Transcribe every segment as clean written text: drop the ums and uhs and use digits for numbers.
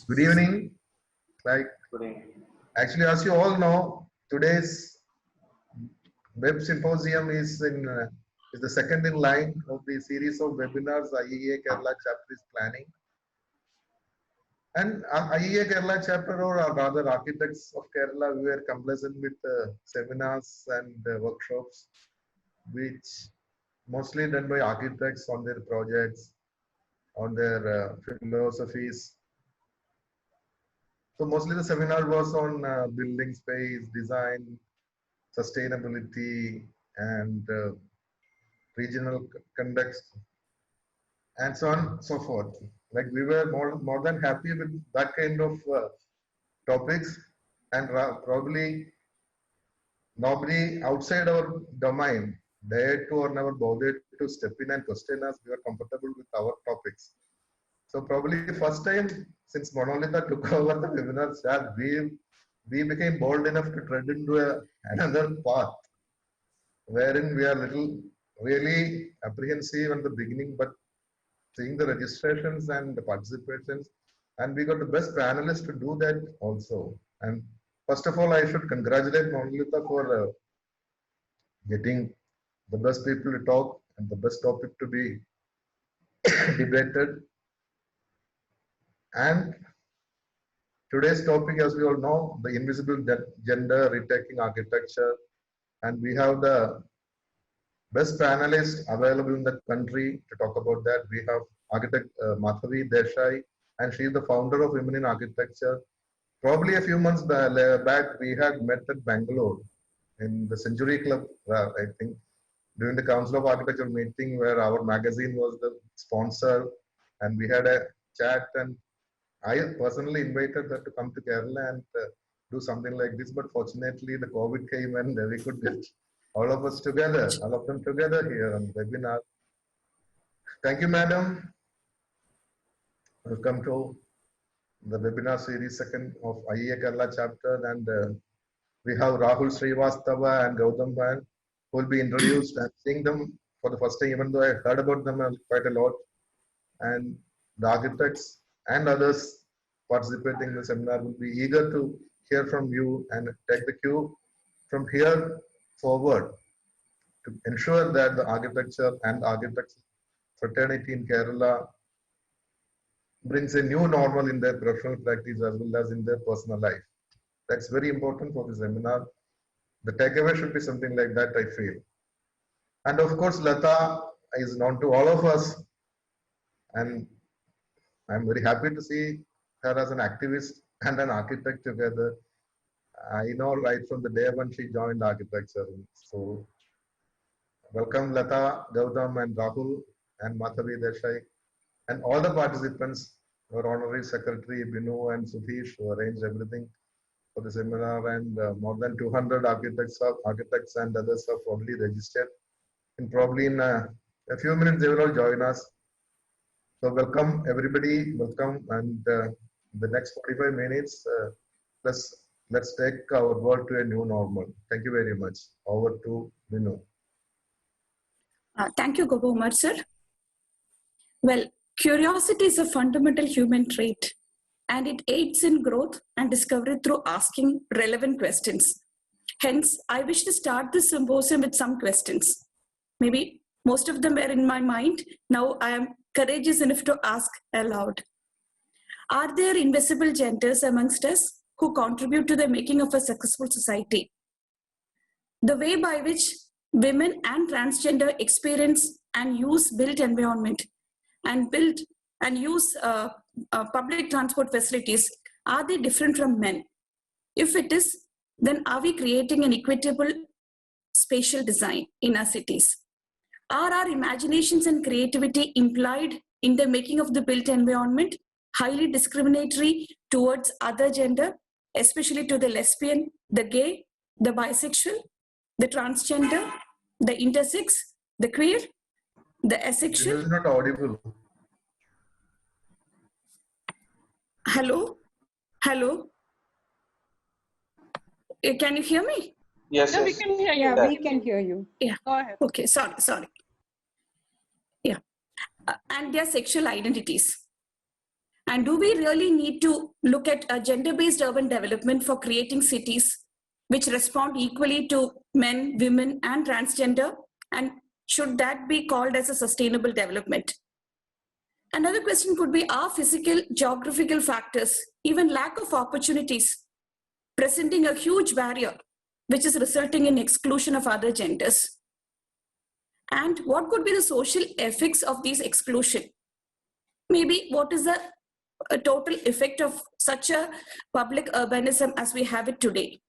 Good evening. Like, actually, as you all know, today's web symposium is the second in line of the series of webinars IEA Kerala chapter is planning. And IEA Kerala chapter, or rather Architects of Kerala, we were complacent with seminars and workshops, which mostly done by architects on their projects, on their philosophies. So mostly the seminar was on building space, design, sustainability, and regional context, and so on and so forth. Like, we were more than happy with that kind of topics, and probably nobody outside our domain dared to or never bothered to step in and question us. We were comfortable with our topics. So probably first time since Monolitha took over the webinar chat, we became bold enough to tread into another path, wherein we are really apprehensive in the beginning, but seeing the registrations and the participations, and we got the best panelists to do that also. And first of all, I should congratulate Monolitha for getting the best people to talk and the best topic to be debated. And today's topic, as we all know, the invisible gender, retaking architecture, and we have the best panelists available in the country to talk about that. We have architect Madhavi Desai, and she is the founder of Women in Architecture. Probably a few months back, we had met at Bangalore in the Century Club, I think, during the Council of Architecture meeting, where our magazine was the sponsor, and we had a chat, and I personally invited her to come to Kerala and do something like this, but fortunately the COVID came and we could get all of us together, all of them together here on the webinar. Thank you, madam. Welcome to the webinar series second of IEA Kerala chapter, and we have Rahul Srivastava and Gautam Bhan, who will be introduced. and seeing them for the first time, even though I heard about them quite a lot, and the architects and others participating in the seminar will be eager to hear from you and take the cue from here forward to ensure that the architecture and architects fraternity in Kerala brings a new normal in their professional practice as well as in their personal life. That's very important for the seminar. The takeaway should be something like that, I feel. And of course, Lata is known to all of us, and I'm very happy to see her as an activist and an architect together. I know right from the day when she joined architecture. So welcome Lata, Gautam and Rahul and Madhavi Desai and all the participants, our honorary secretary Binu and Sudhish, who arranged everything for the seminar, and more than 200 architects and others have already registered. And probably in a few minutes they will all join us. So welcome everybody, welcome, and the next 45 minutes, let's take our world to a new normal. Thank you very much. Over to Binu. Thank you, Gopa Umar sir. Well, curiosity is a fundamental human trait, and it aids in growth and discovery through asking relevant questions. Hence, I wish to start this symposium with some questions. Maybe most of them were in my mind. Now I am courageous enough to ask aloud. Are there invisible genders amongst us who contribute to the making of a successful society? The way by which women and transgender experience and use built environment and use public transport facilities, are they different from men? If it is, then are we creating an equitable spatial design in our cities? Are our imaginations and creativity implied in the making of the built environment highly discriminatory towards other gender, especially to the lesbian, the gay, the bisexual, the transgender, the intersex, the queer, the asexual? This is not audible. Hello? Hello? Can you hear me? Yes, No, yes. we can hear you. Yeah, we can hear you. Yeah. Go ahead. Okay, sorry. Yeah. And their sexual identities. And do we really need to look at a gender-based urban development for creating cities which respond equally to men, women, and transgender? And should that be called as a sustainable development? Another question could be, are physical, geographical factors, even lack of opportunities, presenting a huge barrier which is resulting in exclusion of other genders? And what could be the social effects of these exclusion? Maybe what is the total effect of such a public urbanism as we have it today?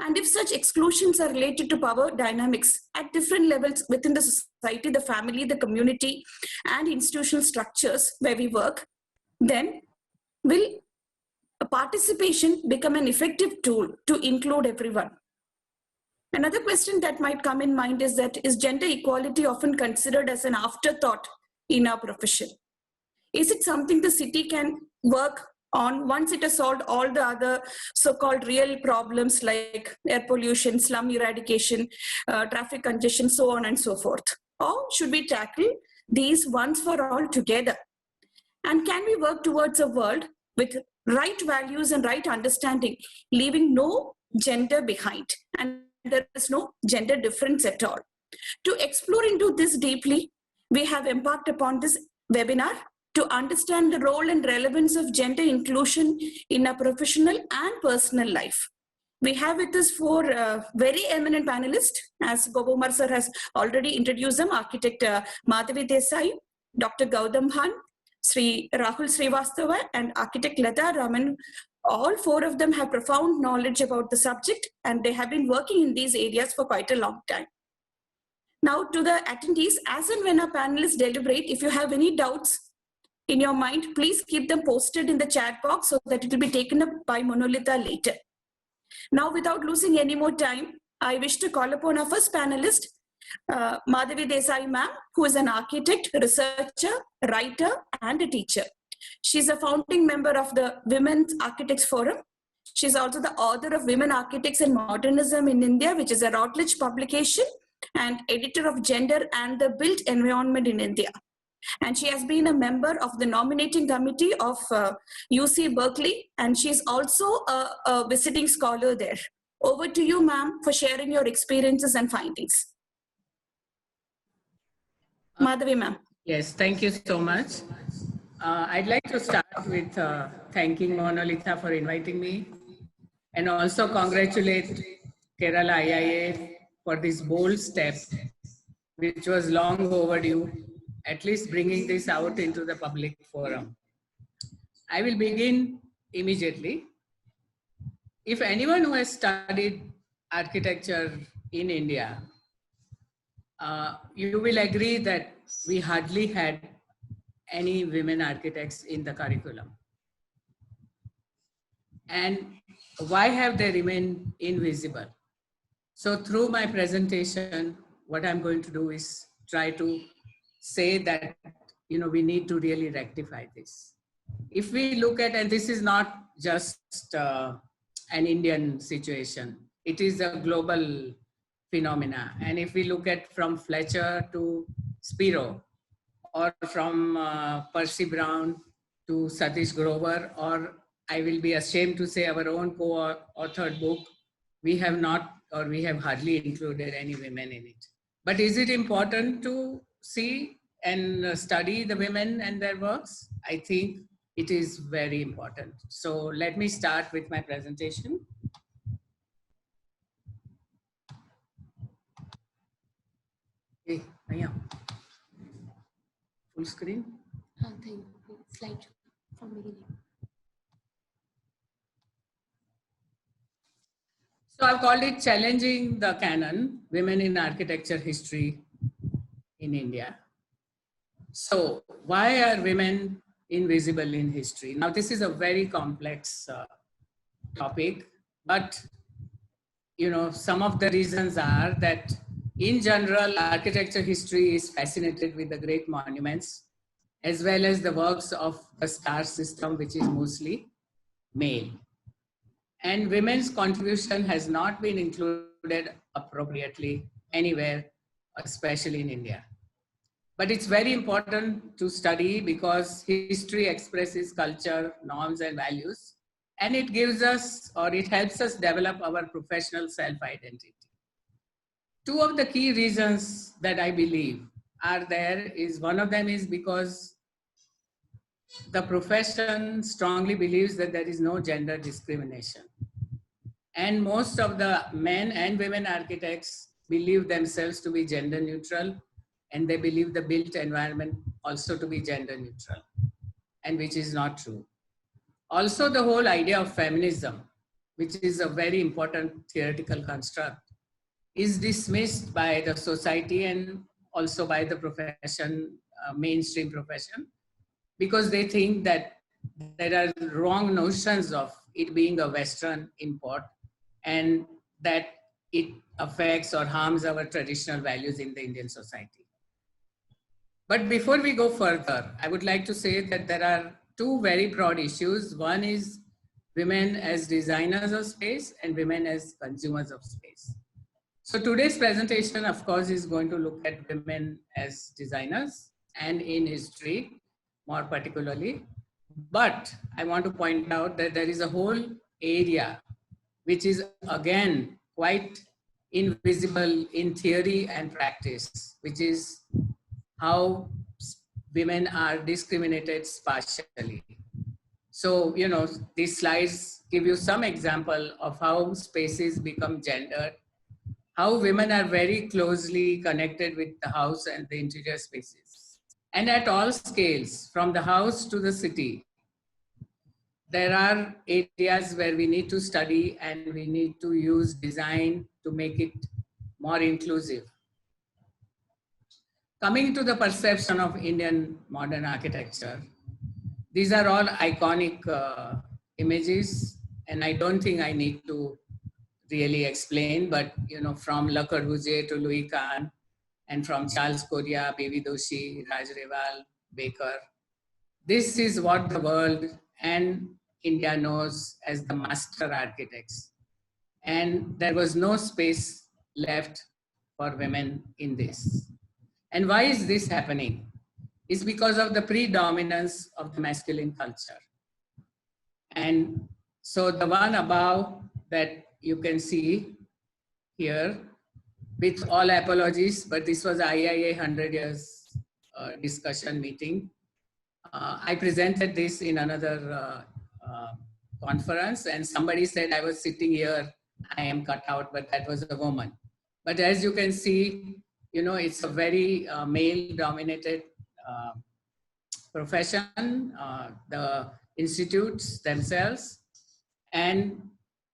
And if such exclusions are related to power dynamics at different levels within the society, the family, the community, and institutional structures where we work, then will participation become an effective tool to include everyone? Another question that might come in mind is that, is gender equality often considered as an afterthought in our profession? Is it something the city can work on once it has solved all the other so-called real problems like air pollution, slum eradication, traffic congestion, so on and so forth? Or should we tackle these once for all together? And can we work towards a world with right values and right understanding, leaving no gender behind, and there is no gender difference at all? To explore into this deeply, we have embarked upon this webinar to understand the role and relevance of gender inclusion in our professional and personal life. We have with us four very eminent panelists, as Gopumar sir has already introduced them: architect Madhavi Desai, Dr. Gautam Bhan, Sri Rahul Srivastava, and architect Lata Raman. All four of them have profound knowledge about the subject, and they have been working in these areas for quite a long time. Now, to the attendees, as and when our panelists deliberate, if you have any doubts in your mind, please keep them posted in the chat box so that it will be taken up by Monolitha later. Now, without losing any more time, I wish to call upon our first panelist, Madhavi Desai ma'am, who is an architect, researcher, writer, and a teacher. She's a founding member of the Women's Architects Forum. She's also the author of Women Architects and Modernism in India, which is a Routledge publication, and editor of Gender and the Built Environment in India. And she has been a member of the nominating committee of UC Berkeley, and she's also a visiting scholar there. Over to you, ma'am, for sharing your experiences and findings. Madhavi, ma'am. Yes, thank you so much. I'd like to start with thanking Monolitha for inviting me, and also congratulate Kerala IIA for this bold step, which was long overdue, at least bringing this out into the public forum. I will begin immediately. If anyone who has studied architecture in India, you will agree that we hardly had any women architects in the curriculum. And why have they remained invisible? So through my presentation, what I'm going to do is try to say that, we need to really rectify this. If we look at, and this is not just an Indian situation, it is a global phenomena. And if we look at from Fletcher to Spiro, or from Percy Brown to Satish Grover, or I will be ashamed to say our own co-authored book, we have not, or we have hardly included any women in it. But is it important to see and study the women and their works? I think it is very important. So let me start with my presentation. Hey, Maya. Full screen? Thank you. Slide from beginning. So I've called it Challenging the Canon, Women in Architecture History in India. So why are women invisible in history? Now, this is a very complex topic, but some of the reasons are that in general, architecture history is fascinated with the great monuments, as well as the works of the star system, which is mostly male. And women's contribution has not been included appropriately anywhere, especially in India. But it's very important to study because history expresses culture, norms, and values, and it gives us, or it helps us develop our professional self-identity. Two of the key reasons that I believe are there is, one of them is because the profession strongly believes that there is no gender discrimination. And most of the men and women architects believe themselves to be gender neutral, and they believe the built environment also to be gender neutral, and which is not true. Also, the whole idea of feminism, which is a very important theoretical construct, is dismissed by the society and also by the profession, mainstream profession, because they think that there are wrong notions of it being a Western import and that it affects or harms our traditional values in the Indian society. But before we go further, I would like to say that there are two very broad issues. One is women as designers of space and women as consumers of space. So today's presentation, of course, is going to look at women as designers and in history, more particularly. But I want to point out that there is a whole area which is again quite invisible in theory and practice, which is how women are discriminated spatially. So, you know, these slides give you some example of how spaces become gendered, how women are very closely connected with the house and the interior spaces. And at all scales, from the house to the city, there are areas where we need to study and we need to use design to make it more inclusive. Coming to the perception of Indian modern architecture, these are all iconic images, and I don't think I need to really explain, but you know, from Le Corbusier to Louis Kahn, and from Charles Correa, B.V. Doshi, Raj Rewal, Baker, this is what the world and India knows as the master architects. And there was no space left for women in this. And why is this happening? It's because of the predominance of the masculine culture. And so the one above that you can see here, with all apologies, but this was IIA 100 years discussion meeting. I presented this in another conference, and somebody said I was sitting here, I am cut out, but that was a woman. But as you can see, you know, it's a very male-dominated profession, the institutes themselves. And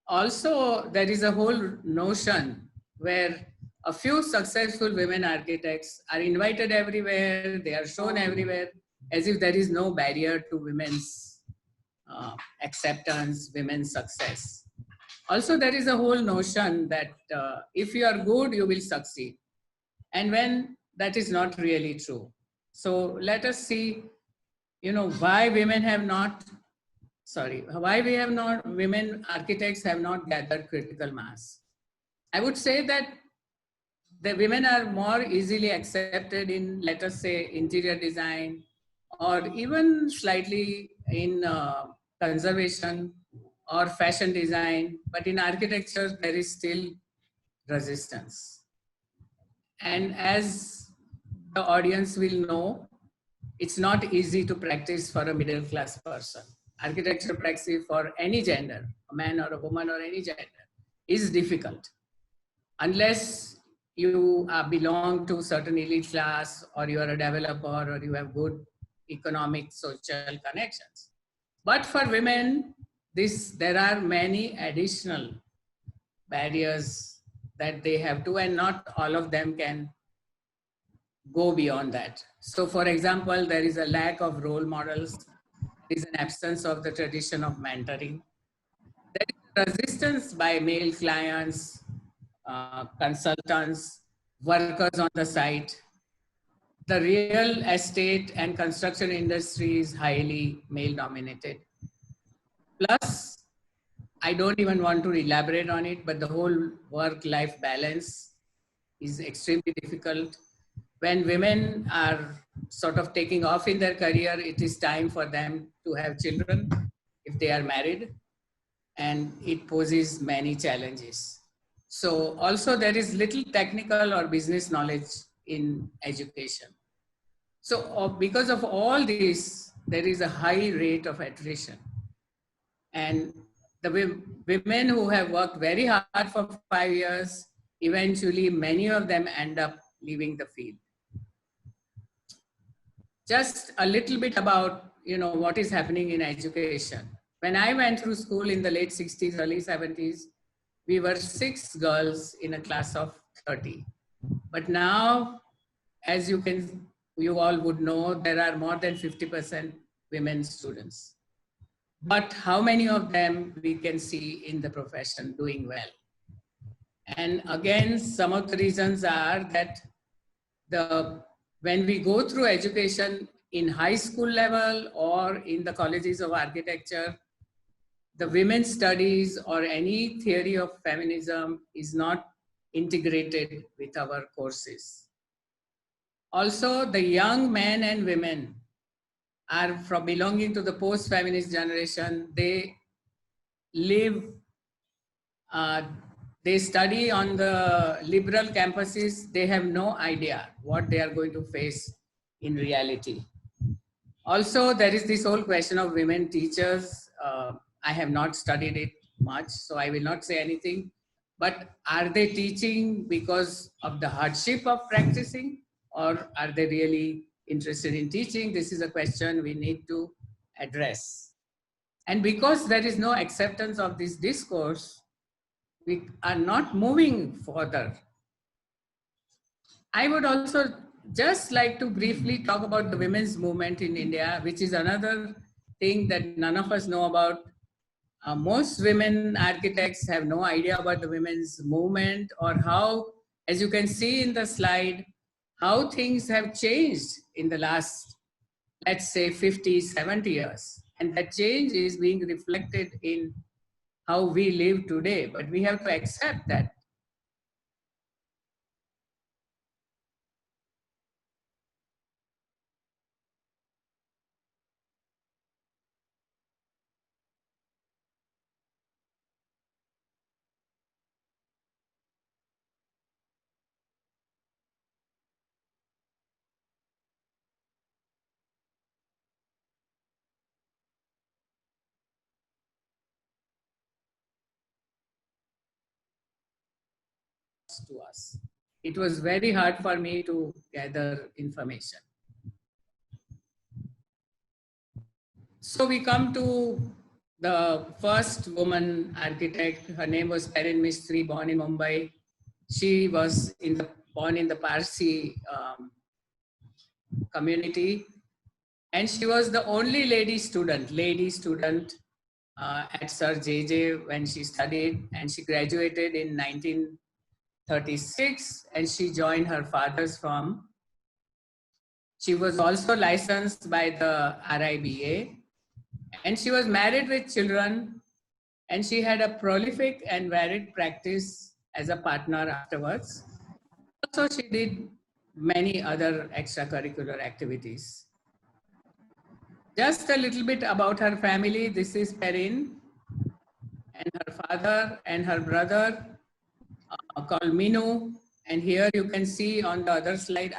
also there is a whole notion where a few successful women architects are invited everywhere, they are shown everywhere, as if there is no barrier to women's acceptance, women's success. Also, there is a whole notion that if you are good, you will succeed. And when that is not really true. So let us see, you know, why women have not, women architects have not gathered critical mass. I would say that the women are more easily accepted in, let us say, interior design, or even slightly in conservation or fashion design, but in architecture, there is still resistance. And as the audience will know, it's not easy to practice for a middle class person. Architecture practice for any gender, a man or a woman or any gender, is difficult. Unless you belong to certain elite class, or you are a developer, or you have good economic, social connections. But for women, there are many additional barriers that they have to, and not all of them can go beyond that. So for example, there is a lack of role models. There is an absence of the tradition of mentoring. There is resistance by male clients, consultants, workers on the site. The real estate and construction industry is highly male dominated. Plus, I don't even want to elaborate on it, but the whole work-life balance is extremely difficult. when women are sort of taking off in their career, it is time for them to have children if they are married, and it poses many challenges. So also there is little technical or business knowledge in education. So because of all this, there is a high rate of attrition. And the women who have worked very hard for 5 years, eventually many of them end up leaving the field. Just a little bit about, what is happening in education. When I went through school in the late 60s, early 70s, we were 6 girls in a class of 30. But now, as you all would know, there are more than 50% women students. But how many of them we can see in the profession doing well? And again, some of the reasons are that when we go through education in high school level or in the colleges of architecture, the women's studies or any theory of feminism is not integrated with our courses. Also, the young men and women are from belonging to the post-feminist generation. They they study on the liberal campuses. They have no idea what they are going to face in reality. Also, there is this whole question of women teachers. I have not studied it much, so I will not say anything. But are they teaching because of the hardship of practicing, or are they really interested in teaching? This is a question we need to address. And because there is no acceptance of this discourse, we are not moving further. I would also just like to briefly talk about the women's movement in India, which is another thing that none of us know about. Most women architects have no idea about the women's movement, or how, as you can see in the slide, how things have changed in the last, let's say, 50, 70 years. And that change is being reflected in how we live today, but we have to accept that. To us. It was very hard for me to gather information. So we come to the first woman architect. Her name was Perrin Mistry, born in Mumbai. She was born in the Parsi community, and she was the only lady student at Sir JJ when she studied, and she graduated in 1936, and she joined her father's firm. She was also licensed by the RIBA, and she was married with children, and she had a prolific and varied practice as a partner afterwards. Also, she did many other extracurricular activities. Just a little bit about her family. This is Perrin, and her father and her brother called Minu. And here you can see on the other slide,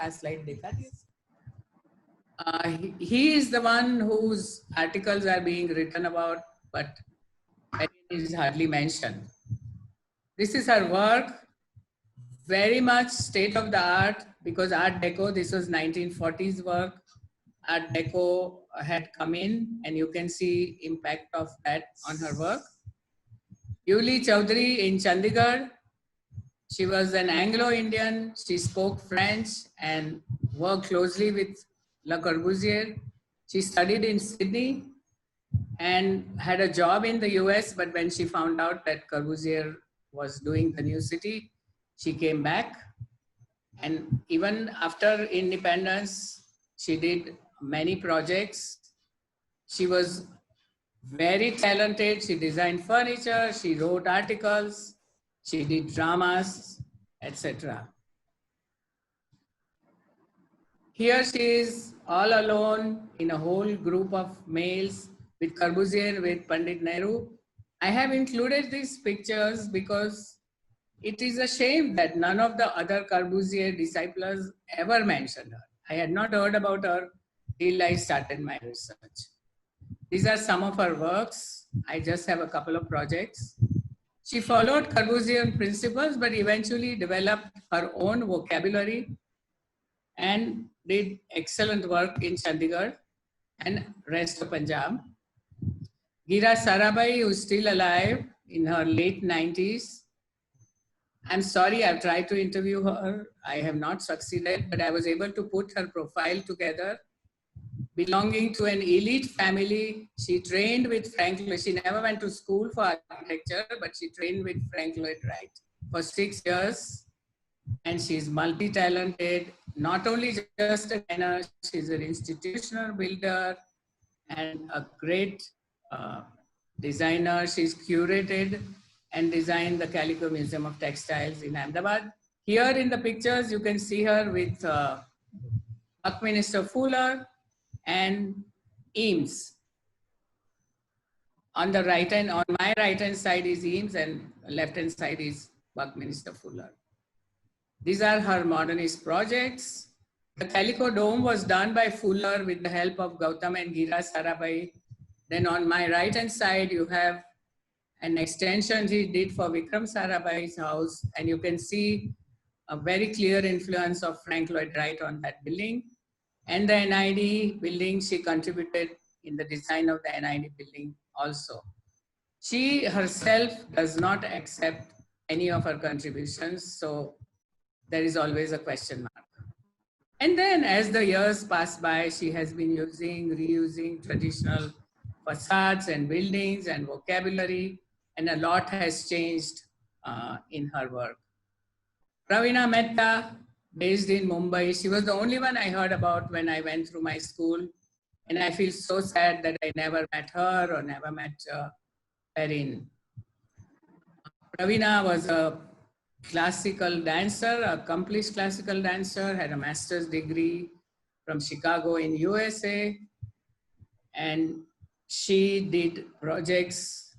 he is the one whose articles are being written about, but Perrin is hardly mentioned. This is her work, very much state of the art, because Art Deco, this was 1940s work. Art Deco had come in, and you can see impact of that on her work. Yuli Chaudhary in Chandigarh. She was an Anglo-Indian. She spoke French and worked closely with Le Corbusier. She studied in Sydney and had a job in the US, but when she found out that Corbusier was doing the new city, she came back. And even after independence, she did many projects. She was very talented. She designed furniture, she wrote articles, she did dramas, etc. Here she is all alone in a whole group of males with Corbusier, with Pandit Nehru. I have included these pictures because it is a shame that none of the other Corbusier disciples ever mentioned her. I had not heard about her till I started my research. These are some of her works. I just have a couple of projects. She followed Corbusier principles, but eventually developed her own vocabulary and did excellent work in Chandigarh and rest of Punjab. Gira Sarabhai, who is still alive in her late 90s. I'm sorry, I've tried to interview her. I have not succeeded, but I was able to put her profile together. Belonging to an elite family, she trained with Frank Lloyd. She never went to school for architecture, but she trained with Frank Lloyd Wright for 6 years. And she's multi-talented, not only just a designer, she's an institutional builder and a great designer. She's curated and designed the Calico Museum of Textiles in Ahmedabad. Here in the pictures, you can see her with Buckminster Fuller and Eames. On the right hand, on my right hand side is Eames and left hand side is Buckminster Fuller. These are her modernist projects. The Calico Dome was done by Fuller with the help of Gautam and Gira Sarabhai. Then on my right hand side, you have an extension he did for Vikram Sarabhai's house. And you can see a very clear influence of Frank Lloyd Wright on that building. And the NID building, she contributed in the design of the NID building also. She herself does not accept any of her contributions. So there is always a question mark. And then as the years pass by, she has been reusing traditional facades and buildings and vocabulary, and a lot has changed in her work. Praveena Mehta, based in Mumbai, she was the only one I heard about when I went through my school. And I feel so sad that I never met her or never met Perrine. Praveena was a classical dancer, accomplished classical dancer, had a master's degree from Chicago in USA. And she did projects.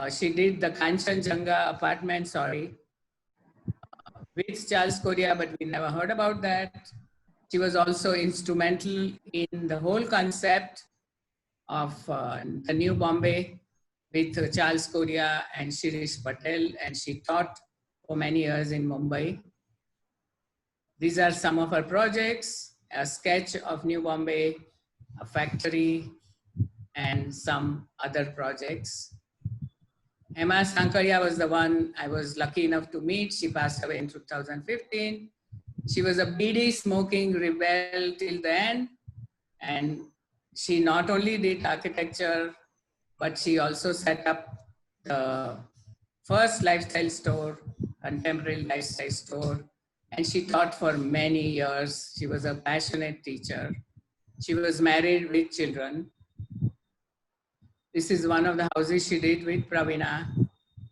She did the Kanchenjunga apartment, with Charles Correa, but we never heard about that. She was also instrumental in the whole concept of the New Bombay with Charles Correa and Shirish Patel, and she taught for many years in Mumbai. These are some of her projects, a sketch of New Bombay, a factory, and some other projects. Emma Sankaria was the one I was lucky enough to meet. She passed away in 2015. She was a bidi smoking rebel till the end. And she not only did architecture, but she also set up the first lifestyle store, contemporary lifestyle store. And she taught for many years. She was a passionate teacher. She was married with children. This is one of the houses she did with Praveena.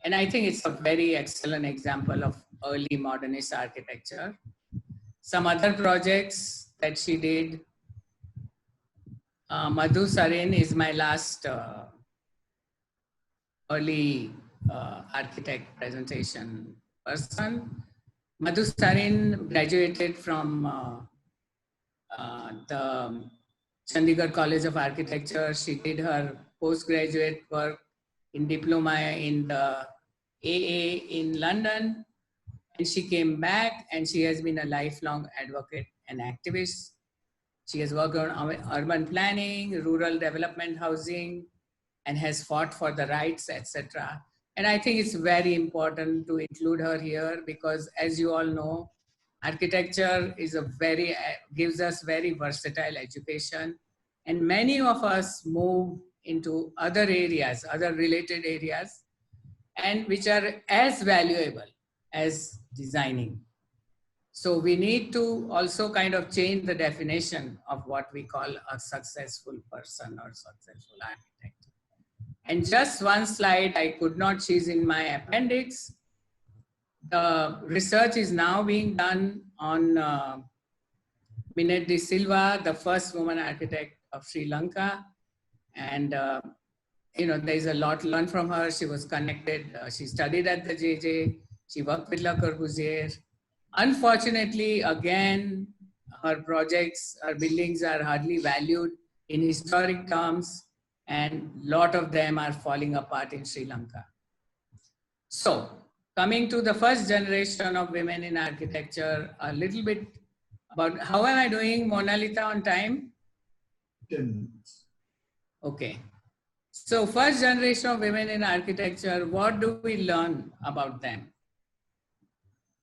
And I think it's a very excellent example of early modernist architecture. Some other projects that she did. Madhu Sarin is my last early architect presentation person. Madhu Sarin graduated from the Chandigarh College of Architecture. She did her postgraduate work in diploma in the AA in London. And she came back and she has been a lifelong advocate and activist. She has worked on urban planning, rural development, housing, and has fought for the rights, etc. And I think it's very important to include her here because, as you all know, architecture is gives us very versatile education. And many of us move into other areas, other related areas, and which are as valuable as designing. So we need to also kind of change the definition of what we call a successful person or successful architect. And just one slide, I could not, she's in my appendix. The research is now being done on Minette de Silva, the first woman architect of Sri Lanka. And, there's a lot to learn from her. She was connected. She studied at the JJ. She worked with Le Corbusier. Unfortunately, again, her projects, her buildings are hardly valued in historic terms, and a lot of them are falling apart in Sri Lanka. So, coming to the first generation of women in architecture, a little bit about how am I doing, Mona Lisa, on time? 10 minutes. Okay. So, first generation of women in architecture, what do we learn about them?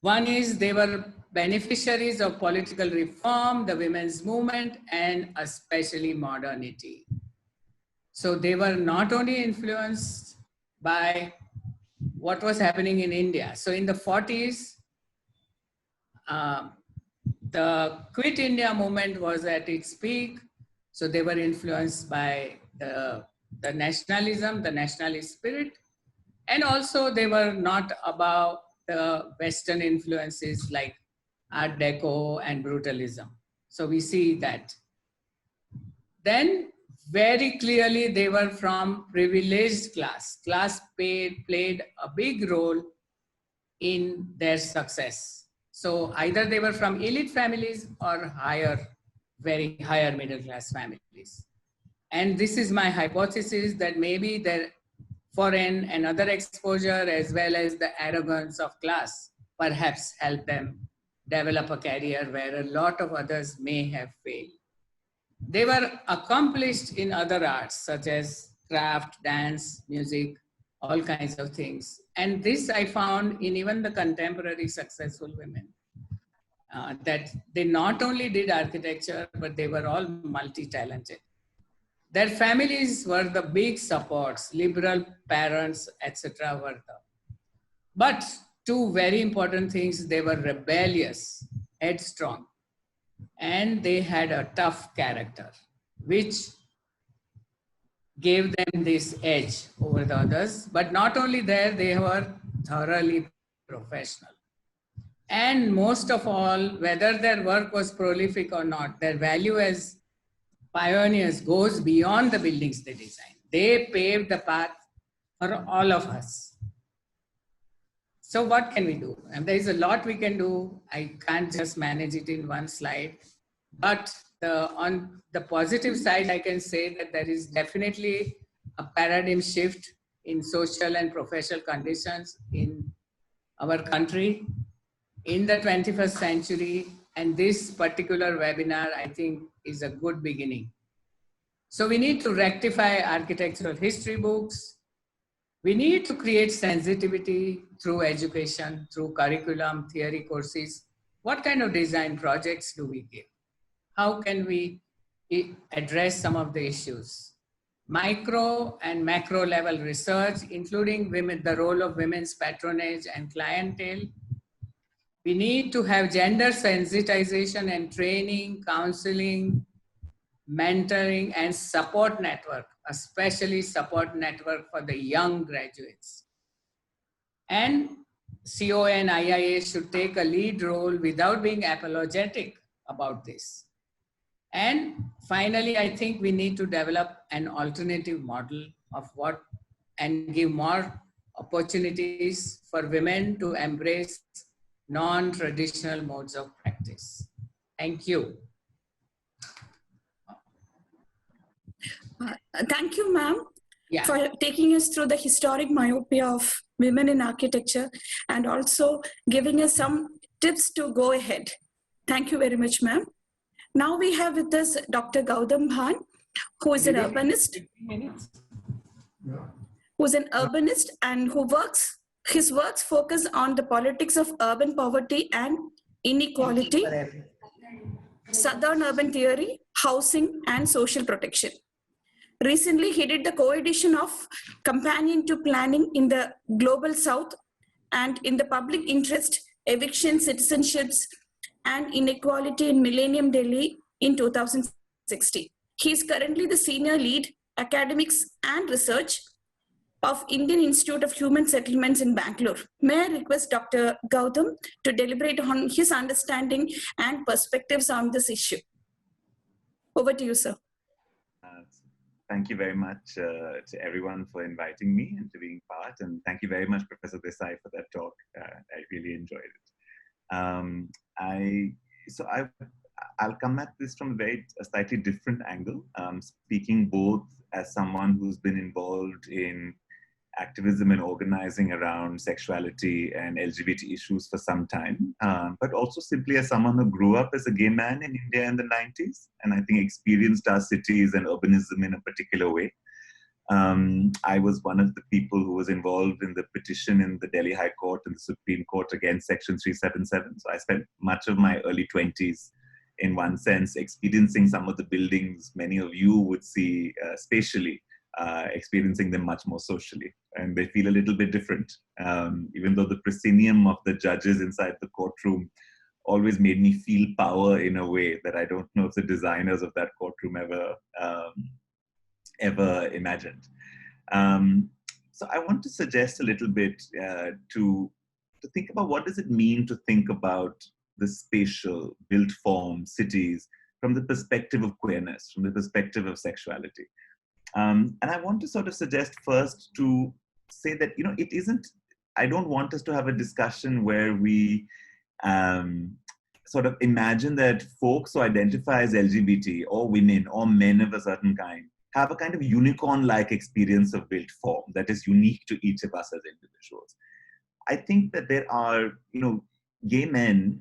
One is they were beneficiaries of political reform, the women's movement, and especially modernity. So they were not only influenced by what was happening in India. So in the 40s, the Quit India movement was at its peak. So they were influenced by the nationalism, the nationalist spirit, and also they were not above the Western influences like Art Deco and brutalism. So we see that. Then very clearly they were from privileged class. Class played a big role in their success. So either they were from elite families or very higher middle class families. And this is my hypothesis that maybe their foreign and other exposure as well as the arrogance of class perhaps helped them develop a career where a lot of others may have failed. They were accomplished in other arts such as craft, dance, music, all kinds of things. And this I found in even the contemporary successful women, that they not only did architecture, but they were all multi-talented. Their families were the big supports, liberal parents, etc. were the. But two very important things, they were rebellious, headstrong, and they had a tough character, which gave them this edge over the others. But not only there, they were thoroughly professional. And most of all, whether their work was prolific or not, their value as pioneers goes beyond the buildings they design. They paved the path for all of us. So what can we do? And there is a lot we can do. I can't just manage it in one slide. But on the positive side, I can say that there is definitely a paradigm shift in social and professional conditions in our country in the 21st century. And this particular webinar, I think, is a good beginning. So we need to rectify architectural history books. We need to create sensitivity through education, through curriculum, theory courses. What kind of design projects do we give? How can we address some of the issues? Micro and macro level research, including the role of women's patronage and clientele. We need to have gender sensitization and training, counseling, mentoring, and support network, especially support network for the young graduates. And COA and IIA should take a lead role without being apologetic about this. And finally, I think we need to develop an alternative model of and give more opportunities for women to embrace non-traditional modes of practice. Thank you. Thank you, ma'am, Yeah. for taking us through the historic myopia of women in architecture and also giving us some tips to go ahead. Thank you very much, ma'am. Now we have with us Dr. Gautam Bhan, who is an urbanist, and his works focus on the politics of urban poverty and inequality, Southern urban theory, housing, and social protection. Recently, he did the co-edition of Companion to Planning in the Global South and in the Public Interest, Eviction, Citizenships, and Inequality in Millennium Delhi in 2016. He is currently the senior lead academics and research of Indian Institute of Human Settlements in Bangalore. May I request Dr. Gautam to deliberate on his understanding and perspectives on this issue? Over to you, sir. Thank you very much to everyone for inviting me and to being part. And thank you very much, Professor Desai, for that talk. I really enjoyed it. I'll come at this from a slightly different angle, speaking both as someone who's been involved in activism and organizing around sexuality and LGBT issues for some time, but also simply as someone who grew up as a gay man in India in the 90s, and I think experienced our cities and urbanism in a particular way. I was one of the people who was involved in the petition in the Delhi High Court and the Supreme Court against Section 377. So I spent much of my early 20s, in one sense, experiencing some of the buildings many of you would see spatially, experiencing them much more socially. And they feel a little bit different, even though the proscenium of the judges inside the courtroom always made me feel power in a way that I don't know if the designers of that courtroom ever imagined. So I want to suggest a little bit to think about what does it mean to think about the spatial, built form cities from the perspective of queerness, from the perspective of sexuality. And I want to sort of suggest first to say that, it isn't, I don't want us to have a discussion where we sort of imagine that folks who identify as LGBT or women or men of a certain kind have a kind of unicorn-like experience of built form that is unique to each of us as individuals. I think that there are, gay men,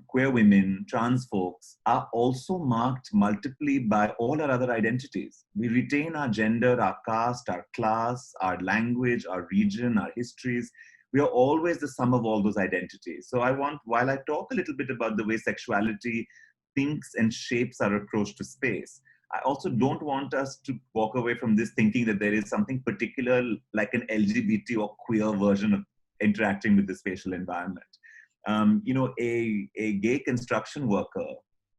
queer women, trans folks are also marked multiply by all our other identities. We retain our gender, our caste, our class, our language, our region, our histories. We are always the sum of all those identities. So while I talk a little bit about the way sexuality thinks and shapes our approach to space, I also don't want us to walk away from this thinking that there is something particular like an LGBT or queer version of interacting with the spatial environment. A gay construction worker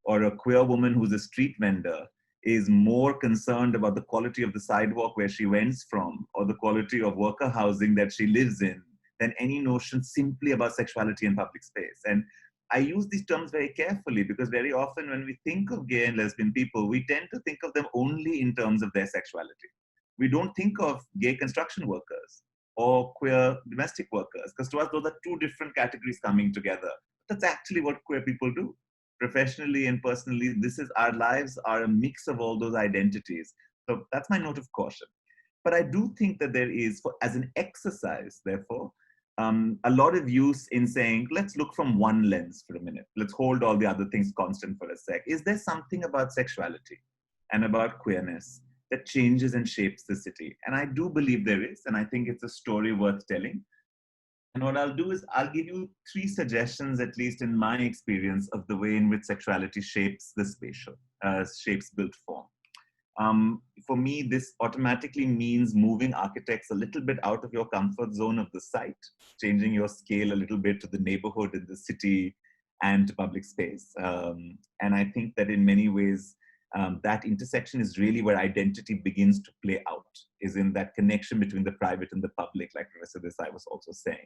or a queer woman who's a street vendor is more concerned about the quality of the sidewalk where she wends from or the quality of worker housing that she lives in than any notion simply about sexuality in public space. And I use these terms very carefully because very often when we think of gay and lesbian people, we tend to think of them only in terms of their sexuality. We don't think of gay construction workers or queer domestic workers, because to us, those are two different categories coming together. That's actually what queer people do. Professionally and personally, our lives are a mix of all those identities. So that's my note of caution. But I do think that there is, as an exercise, therefore, a lot of use in saying, let's look from one lens for a minute. Let's hold all the other things constant for a sec. Is there something about sexuality and about queerness that changes and shapes the city? And I do believe there is, and I think it's a story worth telling. And what I'll do is I'll give you 3 suggestions, at least in my experience, of the way in which sexuality shapes the spatial, shapes built form. For me, this automatically means moving architects a little bit out of your comfort zone of the site, changing your scale a little bit to the neighborhood and the city and to public space. And I think that in many ways, that intersection is really where identity begins to play out, is in that connection between the private and the public, like Professor Desai was also saying.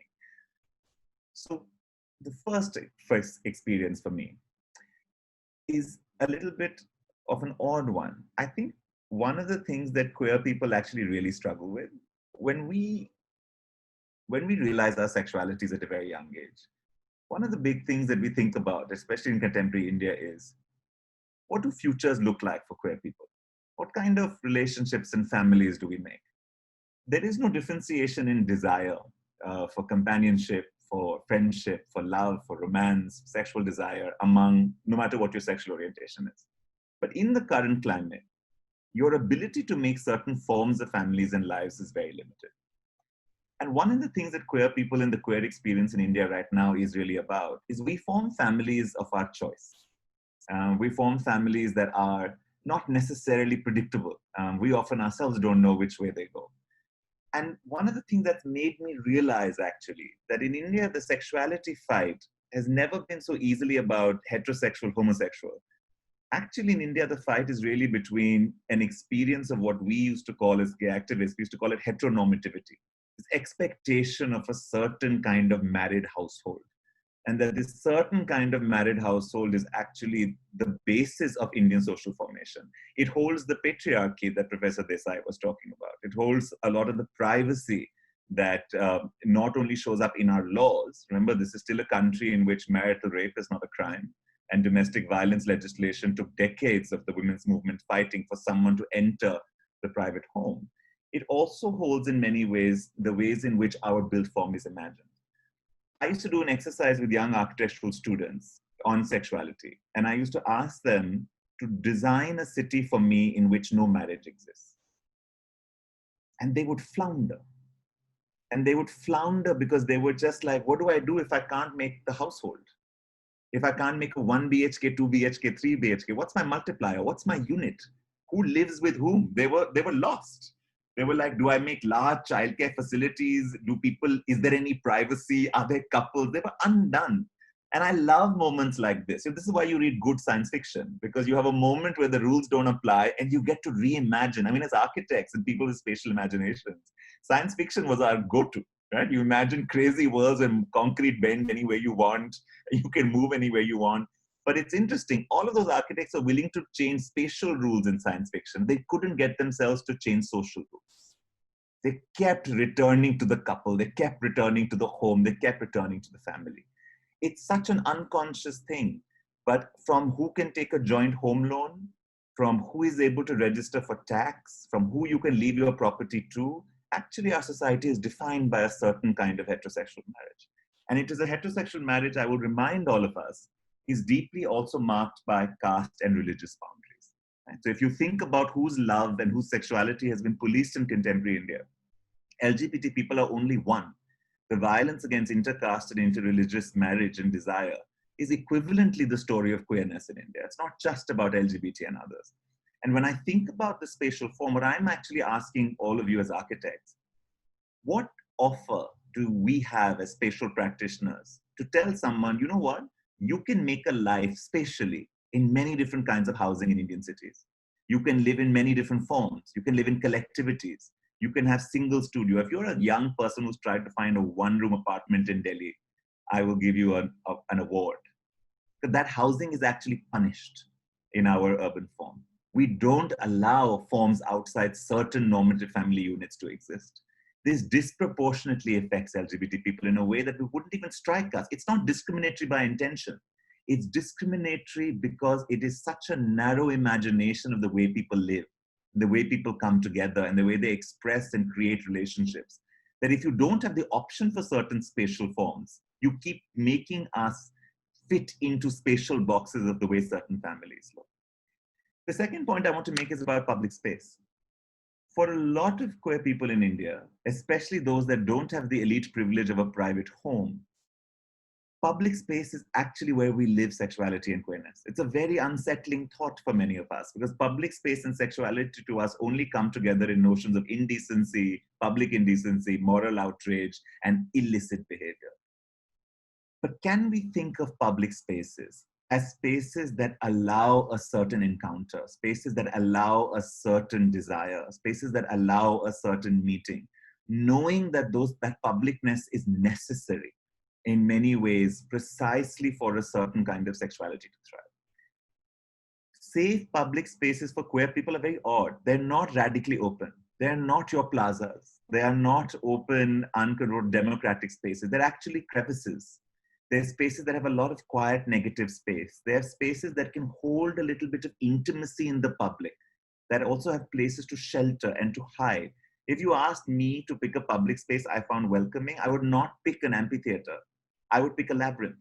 So the first experience for me is a little bit of an odd one. I think one of the things that queer people actually really struggle with, when we realize our sexualities at a very young age, one of the big things that we think about, especially in contemporary India, is what do futures look like for queer people? What kind of relationships and families do we make? There is no differentiation in desire for companionship, for friendship, for love, for romance, sexual desire among, no matter what your sexual orientation is. But in the current climate, your ability to make certain forms of families and lives is very limited. And one of the things that queer people in the queer experience in India right now is really about is we form families of our choice. We form families that are not necessarily predictable. We often ourselves don't know which way they go. And one of the things that's made me realize actually that in India, the sexuality fight has never been so easily about heterosexual, homosexual. Actually, in India, the fight is really between an experience of what we used to call as gay activists, we used to call it heteronormativity, this expectation of a certain kind of married household. And that this certain kind of married household is actually the basis of Indian social formation. It holds the patriarchy that Professor Desai was talking about. It holds a lot of the privacy that not only shows up in our laws. Remember, this is still a country in which marital rape is not a crime, and domestic violence legislation took decades of the women's movement fighting for someone to enter the private home. It also holds in many ways the ways in which our built form is imagined. I used to do an exercise with young architectural students on sexuality, and I used to ask them to design a city for me in which no marriage exists. And they would flounder. And they would flounder because they were just like, what do I do if I can't make the household? If I can't make a 1 BHK, 2 BHK, 3 BHK, what's my multiplier? What's my unit? Who lives with whom? They were lost. They were like, do I make large childcare facilities? Is there any privacy? Are there couples? They were undone. And I love moments like this. This is why you read good science fiction, because you have a moment where the rules don't apply and you get to reimagine. I mean, as architects and people with spatial imaginations, science fiction was our go-to, right? You imagine crazy worlds and concrete bend any way you want. You can move anywhere you want. But it's interesting, all of those architects are willing to change spatial rules in science fiction. They couldn't get themselves to change social rules. They kept returning to the couple, they kept returning to the home, they kept returning to the family. It's such an unconscious thing, but from who can take a joint home loan, from who is able to register for tax, from who you can leave your property to, actually our society is defined by a certain kind of heterosexual marriage. And it is a heterosexual marriage, I will remind all of us, is deeply also marked by caste and religious boundaries. Right? So if you think about whose love and whose sexuality has been policed in contemporary India, LGBT people are only one. The violence against intercaste and interreligious marriage and desire is equivalently the story of queerness in India. It's not just about LGBT and others. And when I think about the spatial form, what I'm actually asking all of you as architects, what offer do we have as spatial practitioners to tell someone, you know what, you can make a life spatially in many different kinds of housing in Indian cities. You can live in many different forms. You can live in collectivities. You can have single studio. If you're a young person who's tried to find a one-room apartment in Delhi, I will give you an award. But that housing is actually punished in our urban form. We don't allow forms outside certain normative family units to exist. This disproportionately affects LGBT people in a way that wouldn't even strike us. It's not discriminatory by intention. It's discriminatory because it is such a narrow imagination of the way people live, the way people come together, and the way they express and create relationships, that if you don't have the option for certain spatial forms, you keep making us fit into spatial boxes of the way certain families look. The second point I want to make is about public space. For a lot of queer people in India, especially those that don't have the elite privilege of a private home, public space is actually where we live sexuality and queerness. It's a very unsettling thought for many of us, because public space and sexuality to us only come together in notions of indecency, public indecency, moral outrage, and illicit behavior. But can we think of public spaces as spaces that allow a certain encounter, spaces that allow a certain desire, spaces that allow a certain meeting, knowing that that publicness is necessary in many ways precisely for a certain kind of sexuality to thrive? Safe public spaces for queer people are very odd. They're not radically open. They're not your plazas. They are not open, uncontrolled, democratic spaces. They're actually crevices. They're spaces that have a lot of quiet, negative space. They're spaces that can hold a little bit of intimacy in the public, that also have places to shelter and to hide. If you asked me to pick a public space I found welcoming, I would not pick an amphitheater. I would pick a labyrinth.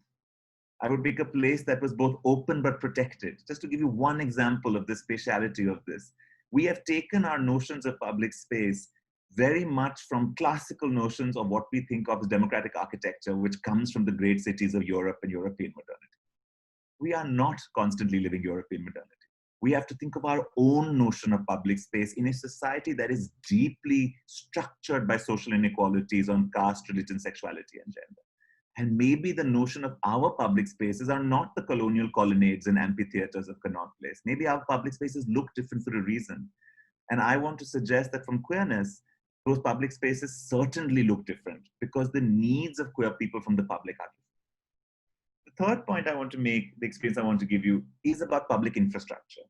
I would pick a place that was both open but protected. Just to give you one example of the spatiality of this, we have taken our notions of public space very much from classical notions of what we think of as democratic architecture, which comes from the great cities of Europe and European modernity. We are not constantly living European modernity. We have to think of our own notion of public space in a society that is deeply structured by social inequalities on caste, religion, sexuality, and gender. And maybe the notion of our public spaces are not the colonial colonnades and amphitheaters of Connaught Place. Maybe our public spaces look different for a reason. And I want to suggest that from queerness, those public spaces certainly look different because the needs of queer people from the public are different. The third point I want to make, the experience I want to give you, is about public infrastructure.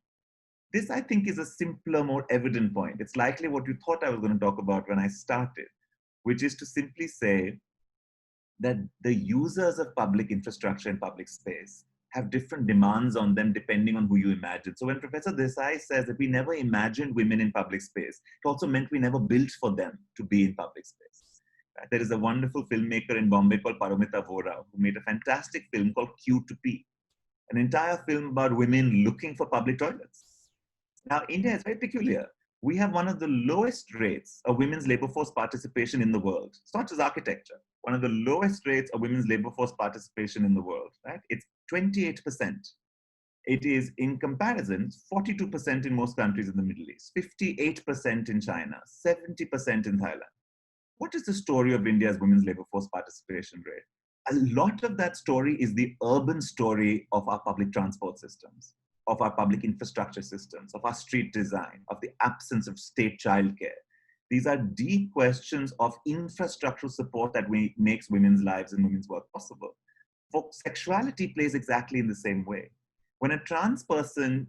This, I think, is a simpler, more evident point. It's likely what you thought I was going to talk about when I started, which is to simply say that the users of public infrastructure and public space have different demands on them depending on who you imagine. So when Professor Desai says that we never imagined women in public space, it also meant we never built for them to be in public space. Right? There is a wonderful filmmaker in Bombay called Paramita Vora who made a fantastic film called Q to P, an entire film about women looking for public toilets. Now, India is very peculiar. We have one of the lowest rates of women's labor force participation in the world. It's not just architecture. One of the lowest rates of women's labor force participation in the world, right? It's 28%. It is, in comparison, 42% in most countries in the Middle East, 58% in China, 70% in Thailand. What is the story of India's women's labor force participation rate? A lot of that story is the urban story of our public transport systems, of our public infrastructure systems, of our street design, of the absence of state childcare. These are deep questions of infrastructural support that makes women's lives and women's work possible. For sexuality plays exactly in the same way. When a trans person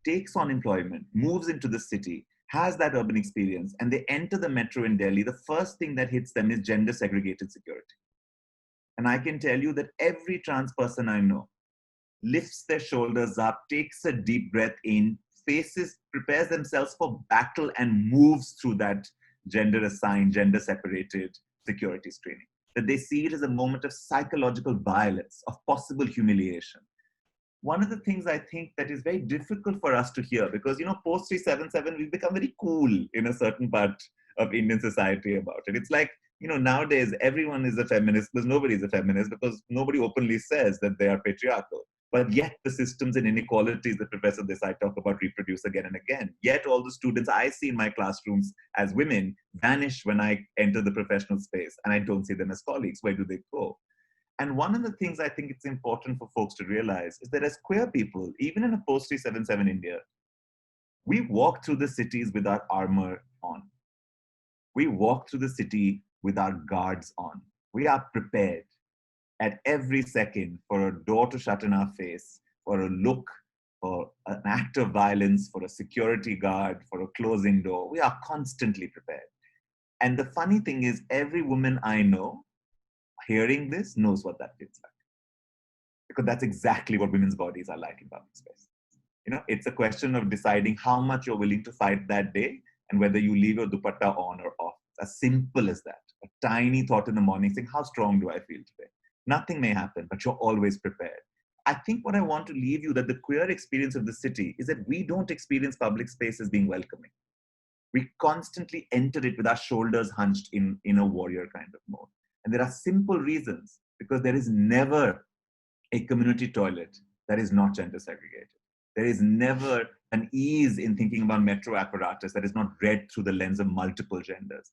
takes on employment, moves into the city, has that urban experience, and they enter the metro in Delhi, the first thing that hits them is gender segregated security. And I can tell you that every trans person I know lifts their shoulders up, takes a deep breath in, prepares themselves for battle and moves through that gender assigned, gender separated security screening. That they see it as a moment of psychological violence, of possible humiliation. One of the things I think that is very difficult for us to hear, because, post 377, we've become very cool in a certain part of Indian society about it. It's like, nowadays everyone is a feminist, but nobody is a feminist because nobody openly says that they are patriarchal. But yet the systems and inequalities that Professor Desai talk about reproduce again and again. Yet all the students I see in my classrooms as women vanish when I enter the professional space, and I don't see them as colleagues. Where do they go? And one of the things I think it's important for folks to realize is that as queer people, even in a post-377 India, we walk through the cities with our armor on. We walk through the city with our guards on. We are prepared at every second for a door to shut in our face, for a look, for an act of violence, for a security guard, for a closing door. We are constantly prepared. And the funny thing is, every woman I know hearing this knows what that feels like. Because that's exactly what women's bodies are like in public space. It's a question of deciding how much you're willing to fight that day and whether you leave your dupatta on or off. It's as simple as that. A tiny thought in the morning saying, how strong do I feel today? Nothing may happen, but you're always prepared. I think what I want to leave you, that the queer experience of the city is that we don't experience public space as being welcoming. We constantly enter it with our shoulders hunched in a warrior kind of mode. And there are simple reasons, because there is never a community toilet that is not gender segregated. There is never an ease in thinking about metro apparatus that is not read through the lens of multiple genders.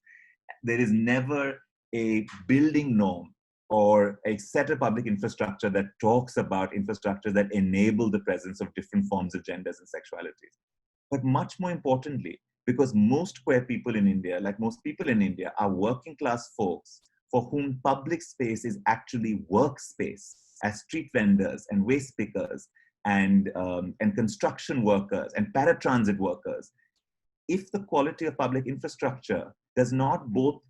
There is never a building norm or a set of public infrastructure that talks about infrastructure that enable the presence of different forms of genders and sexualities. But much more importantly, because most queer people in India, like most people in India, are working class folks for whom public space is actually workspace, as street vendors and waste pickers and construction workers and paratransit workers. If the quality of public infrastructure does not both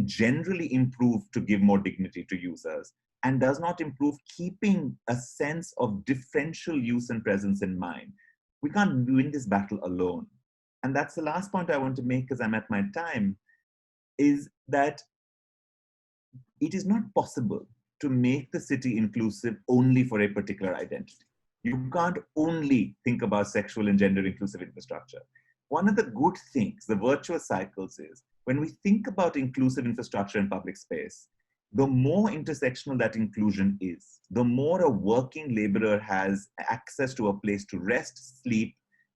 generally improve to give more dignity to users and does not improve keeping a sense of differential use and presence in mind, we can't win this battle alone. And that's the last point I want to make, because I'm at my time, is that it is not possible to make the city inclusive only for a particular identity. You can't only think about sexual and gender inclusive infrastructure. One of the good things, the virtuous cycles, is when we think about inclusive infrastructure in public space, the more intersectional that inclusion is, the more a working laborer has access to a place to rest, sleep,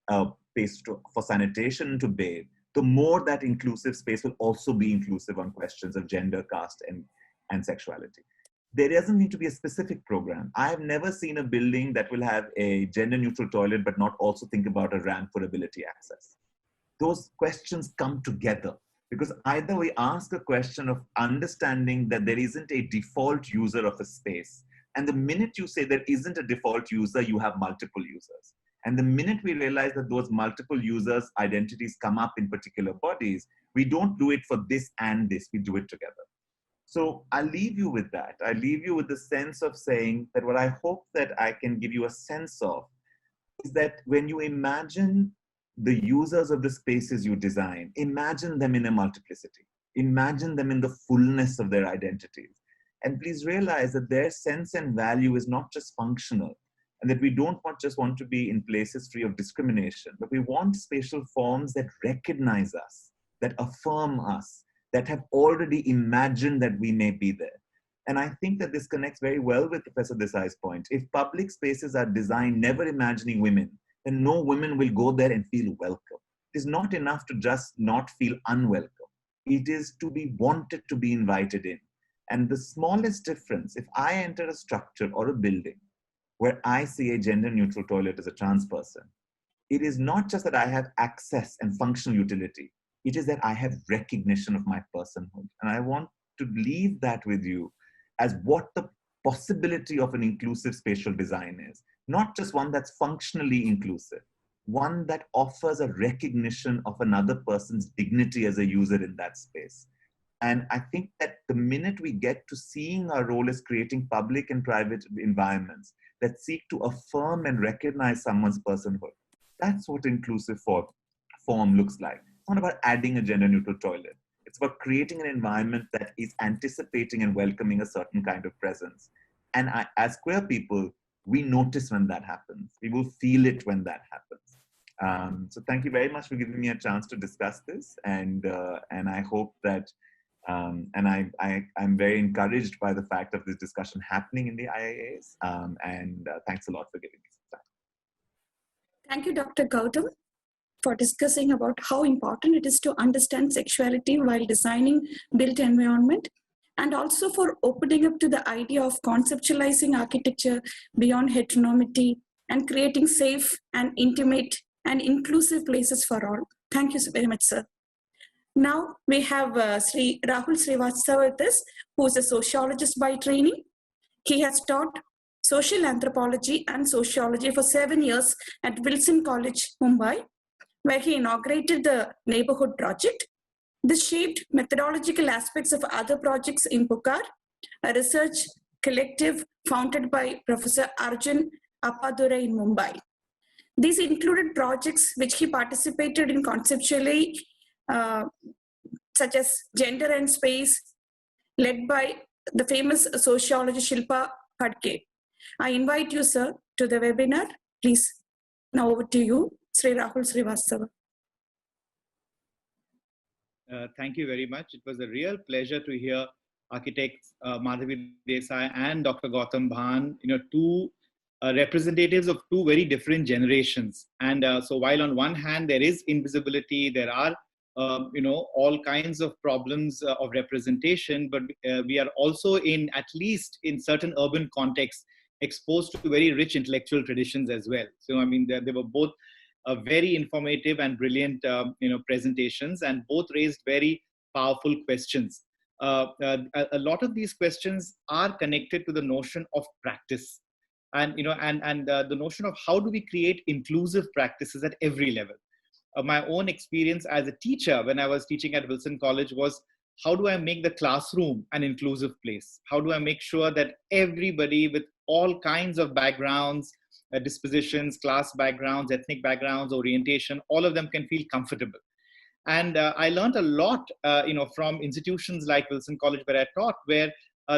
a place for sanitation, to bathe, the more that inclusive space will also be inclusive on questions of gender, caste, and sexuality. there doesn't need to be a specific program. I have never seen a building that will have a gender neutral toilet, but not also think about a ramp for ability access. Those questions come together because either we ask a question of understanding that there isn't a default user of a space. And the minute you say there isn't a default user, you have multiple users. And the minute we realize that those multiple users' identities come up in particular bodies, we don't do it for this and this, we do it together. So I'll leave you with that. I leave you with the sense of saying that what I hope that I can give you a sense of is that when you imagine the users of the spaces you design, imagine them in a multiplicity. Imagine them in the fullness of their identities. And please realize that their sense and value is not just functional, and that we don't just want to be in places free of discrimination, but we want spatial forms that recognize us, that affirm us, that have already imagined that we may be there. And I think that this connects very well with Professor Desai's point. If public spaces are designed never imagining women, then no women will go there and feel welcome. It is not enough to just not feel unwelcome. It is to be wanted to be invited in. And the smallest difference, if I enter a structure or a building where I see a gender neutral toilet as a trans person, it is not just that I have access and functional utility. It is that I have recognition of my personhood. And I want to leave that with you as what the possibility of an inclusive spatial design is. Not just one that's functionally inclusive, one that offers a recognition of another person's dignity as a user in that space. And I think that the minute we get to seeing our role as creating public and private environments that seek to affirm and recognize someone's personhood, that's what inclusive form looks like. It's not about adding a gender neutral toilet. It's about creating an environment that is anticipating and welcoming a certain kind of presence. And as queer people, we notice when that happens. We will feel it when that happens. So thank you very much for giving me a chance to discuss this. And I hope that, and I'm very encouraged by the fact of this discussion happening in the IIAs. Thanks a lot for giving me some time. Thank you, Dr. Gautam, for discussing about how important it is to understand sexuality while designing built environment, and also for opening up to the idea of conceptualizing architecture beyond heteronormity and creating safe and intimate and inclusive places for all. Thank you so very much, sir. Now we have Sri Rahul Srivastava with us, who is a sociologist by training. He has taught social anthropology and sociology for 7 years at Wilson College, Mumbai, where he inaugurated the Neighborhood Project. This shaped methodological aspects of other projects in Pukar, a research collective founded by Professor Arjun Appadurai in Mumbai. These included projects which he participated in conceptually, such as Gender and Space, led by the famous sociologist Shilpa Phadke. I invite you, sir, to the webinar. Please, now over to you, Sri Rahul Srivastava. Thank you very much. It was a real pleasure to hear architects Madhavi Desai and Dr. Gautam Bhan, two representatives of two very different generations. And so while on one hand there is invisibility, there are all kinds of problems of representation, but we are also at least in certain urban contexts, exposed to very rich intellectual traditions as well. So I mean, they were both very informative and brilliant, presentations, and both raised very powerful questions. A lot of these questions are connected to the notion of practice, and the notion of how do we create inclusive practices at every level. My own experience as a teacher when I was teaching at Wilson College was, how do I make the classroom an inclusive place? How do I make sure that everybody with all kinds of backgrounds, dispositions, class backgrounds, ethnic backgrounds, orientation, all of them can feel comfortable? And I learned a lot, from institutions like Wilson College where I taught, where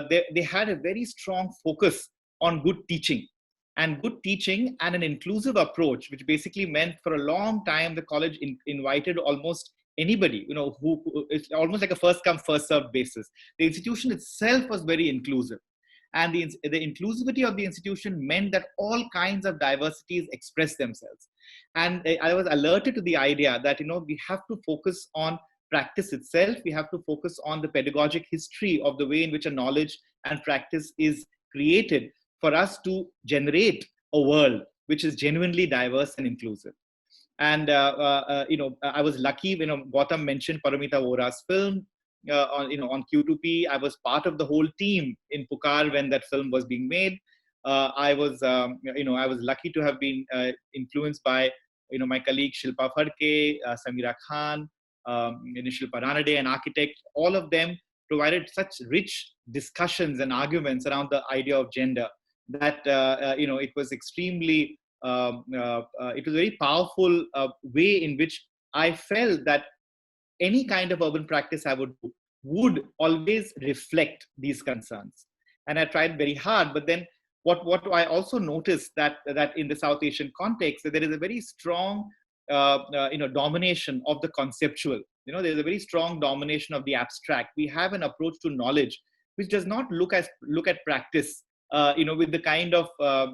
they had a very strong focus on good teaching. And good teaching and an inclusive approach, which basically meant for a long time, the college invited almost anybody, who it's almost like a first come, first served basis. The institution itself was very inclusive. And the inclusivity of the institution meant that all kinds of diversities express themselves. And I was alerted to the idea that, we have to focus on practice itself. We have to focus on the pedagogic history of the way in which a knowledge and practice is created for us to generate a world which is genuinely diverse and inclusive. And I was lucky. Gautam mentioned Paramita Vohra's film on Q2P. I was part of the whole team in Pukar when that film was being made. I was lucky to have been influenced by my colleagues Shilpa Phadke, Samira Khan, Shilpa Ranade, an architect. All of them provided such rich discussions and arguments around the idea of gender that it was extremely it was a very powerful way in which I felt that any kind of urban practice I would do would always reflect these concerns. And I tried very hard, but then what I also noticed that in the South Asian context, that there is a very strong domination of the conceptual. There's a very strong domination of the abstract. We have an approach to knowledge which does not look at practice with the kind of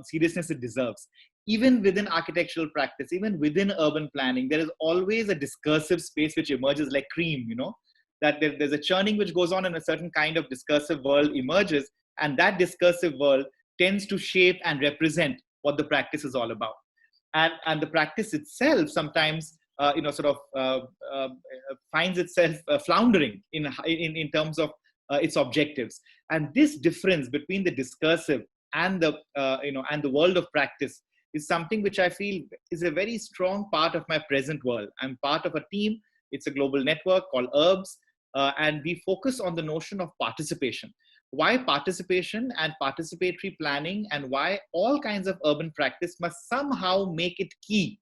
seriousness it deserves. Even within architectural practice, even within urban planning, there is always a discursive space which emerges like cream, that there's a churning which goes on and a certain kind of discursive world emerges. And that discursive world tends to shape and represent what the practice is all about. And the practice itself sometimes, finds itself floundering in terms of its objectives. And this difference between the discursive and the world of practice is something which I feel is a very strong part of my present world. I'm part of a team. It's a global network called URBS, and we focus on the notion of participation. Why participation and participatory planning, and why all kinds of urban practice must somehow make it key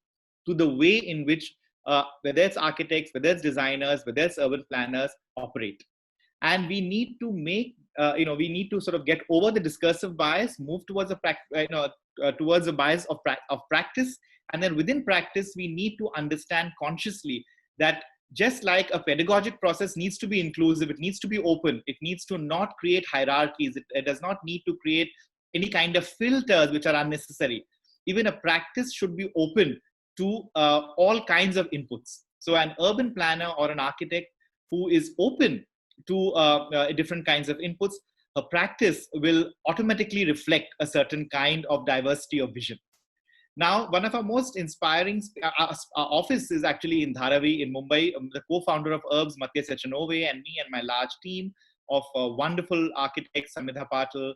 to the way in which, whether it's architects, whether it's designers, whether it's urban planners, operate. And we need to make, we need to sort of get over the discursive bias, move towards towards a bias of practice. And then within practice, we need to understand consciously that just like a pedagogic process needs to be inclusive, it needs to be open, it needs to not create hierarchies, it does not need to create any kind of filters which are unnecessary. Even a practice should be open to all kinds of inputs. So an urban planner or an architect who is open to different kinds of inputs, a practice will automatically reflect a certain kind of diversity of vision. Now, one of our most inspiring, our office is actually in Dharavi in Mumbai. The co-founder of URBS, Mathias Echanove, and me and my large team of wonderful architects, Samidha Patil,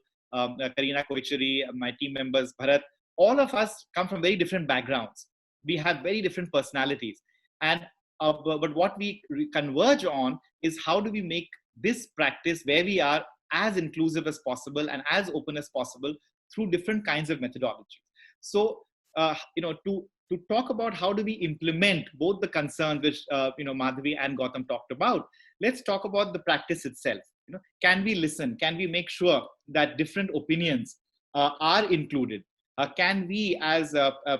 Karina Koichuri, my team members, Bharat, all of us come from very different backgrounds. We have very different personalities. And but what we converge on is how do we make this practice where we are as inclusive as possible and as open as possible through different kinds of methodologies. So, to talk about how do we implement both the concerns which Madhavi and Gautam talked about, let's talk about the practice itself. Can we listen? Can we make sure that different opinions are included? Can we, as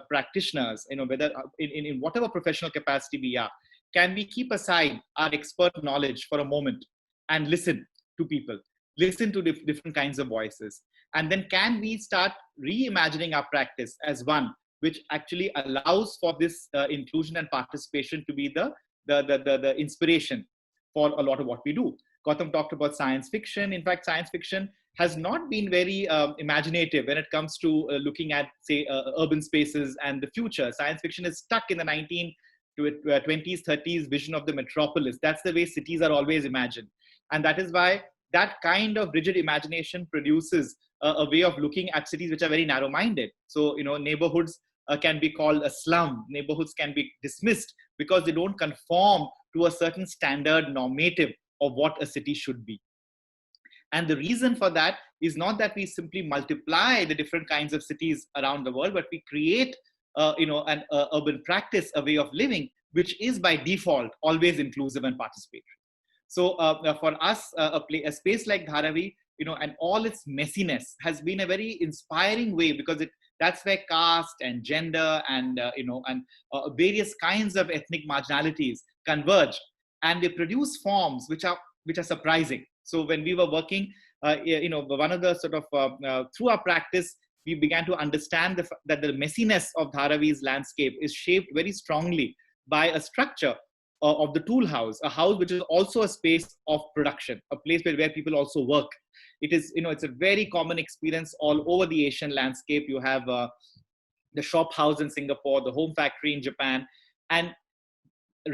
practitioners, whether in whatever professional capacity we are, can we keep aside our expert knowledge for a moment and listen to people, listen to different kinds of voices, and then can we start reimagining our practice as one which actually allows for this inclusion and participation to be the inspiration for a lot of what we do. Gautam talked about science fiction. In fact, science fiction has not been very imaginative when it comes to looking at, say, urban spaces and the future. Science fiction is stuck in the 1920s, 30s vision of the metropolis. That's the way cities are always imagined. And that is why that kind of rigid imagination produces a way of looking at cities which are very narrow-minded. So, neighborhoods can be called a slum. Neighborhoods can be dismissed because they don't conform to a certain standard normative of what a city should be. And the reason for that is not that we simply multiply the different kinds of cities around the world, but we create, an urban practice, a way of living, which is by default always inclusive and participatory. So for us, a space like Dharavi, and all its messiness has been a very inspiring way, because that's where caste and gender and various kinds of ethnic marginalities converge, and they produce forms which are surprising. So when we were working, one of the sort of through our practice, we began to understand that the messiness of Dharavi's landscape is shaped very strongly by a structure of the tool house, a house which is also a space of production, a place where people also work. It is, it's a very common experience all over the Asian landscape. You have the shop house in Singapore, the home factory in Japan. And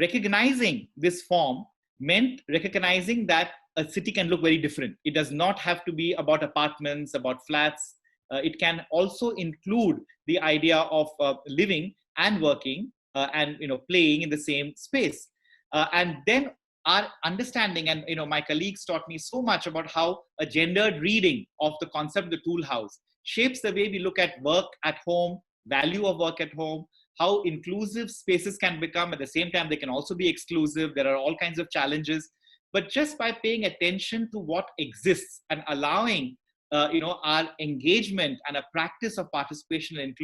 recognizing this form meant recognizing that a city can look very different. It does not have to be about apartments, about flats. It can also include the idea of living and working and playing in the same space. And then our understanding, and my colleagues taught me so much about how a gendered reading of the concept of the tool house shapes the way we look at work at home, value of work at home, how inclusive spaces can become. At the same time, they can also be exclusive. There are all kinds of challenges. But just by paying attention to what exists and allowing our engagement and a practice of participation and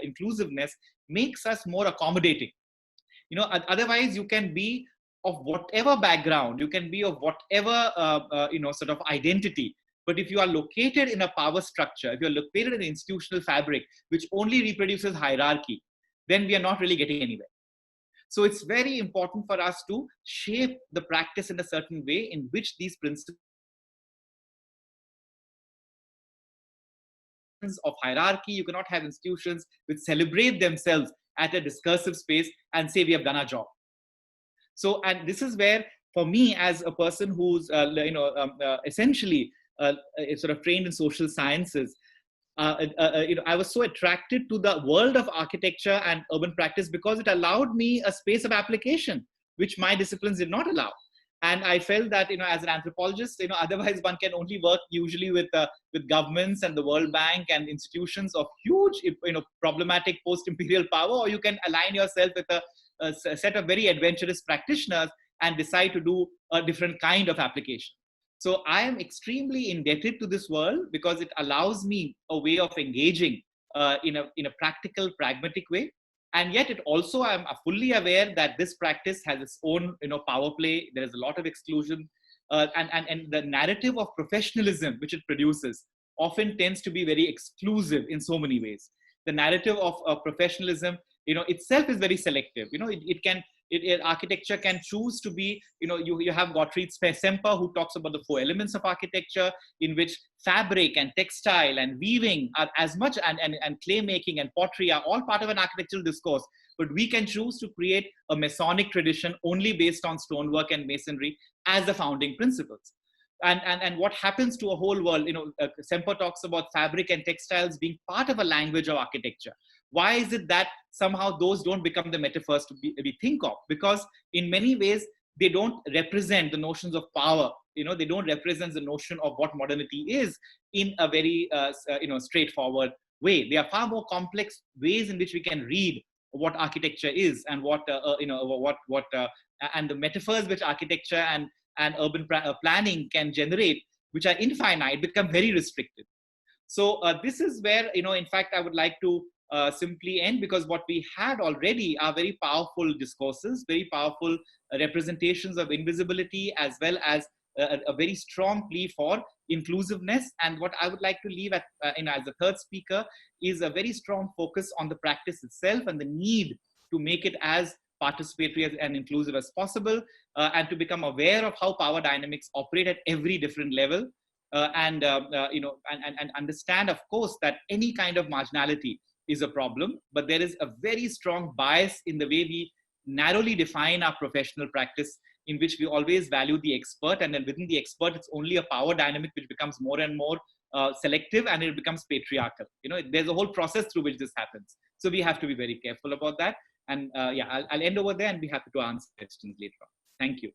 inclusiveness makes us more accommodating. Otherwise you can be of whatever background, you can be of whatever sort of identity. But if you are located in a power structure, if you're located in an institutional fabric which only reproduces hierarchy, then we are not really getting anywhere. So it's very important for us to shape the practice in a certain way in which these principles of hierarchy, you cannot have institutions which celebrate themselves at a discursive space and say we have done our job. So, and this is where, for me, as a person who's essentially sort of trained in social sciences, I was so attracted to the world of architecture and urban practice because it allowed me a space of application, which my disciplines did not allow. And I felt that, as an anthropologist, otherwise one can only work usually with governments and the World Bank and institutions of huge, problematic post-imperial power, or you can align yourself with a set of very adventurous practitioners and decide to do a different kind of application. So I am extremely indebted to this world because it allows me a way of engaging in a practical, pragmatic way. And yet it also, I'm fully aware that this practice has its own, power play. There is a lot of exclusion and the narrative of professionalism, which it produces, often tends to be very exclusive in so many ways. The narrative of professionalism, itself is very selective. Architecture can choose to be, you have Gottfried Semper, who talks about the 4 elements of architecture, in which fabric and textile and weaving are as much, and clay making and pottery are all part of an architectural discourse. But we can choose to create a Masonic tradition only based on stonework and masonry as the founding principles. And what happens to a whole world, Semper talks about fabric and textiles being part of a language of architecture. Why is it that somehow those don't become the metaphors we think of? Because in many ways, they don't represent the notions of power. They don't represent the notion of what modernity is in a very, straightforward way. They are far more complex ways in which we can read what architecture is and and the metaphors which architecture and urban planning can generate, which are infinite, become very restricted. So this is where, in fact, I would like to simply end, because what we had already are very powerful discourses, very powerful representations of invisibility, as well as a very strong plea for inclusiveness. And what I would like to leave as the third speaker is a very strong focus on the practice itself and the need to make it as participatory and inclusive as possible, and to become aware of how power dynamics operate at every different level, and understand, of course, that any kind of marginality is a problem, but there is a very strong bias in the way we narrowly define our professional practice, in which we always value the expert, and then within the expert, it's only a power dynamic which becomes more and more selective, and it becomes patriarchal. There's a whole process through which this happens. So we have to be very careful about that. And I'll end over there and be happy to answer questions later on. Thank you.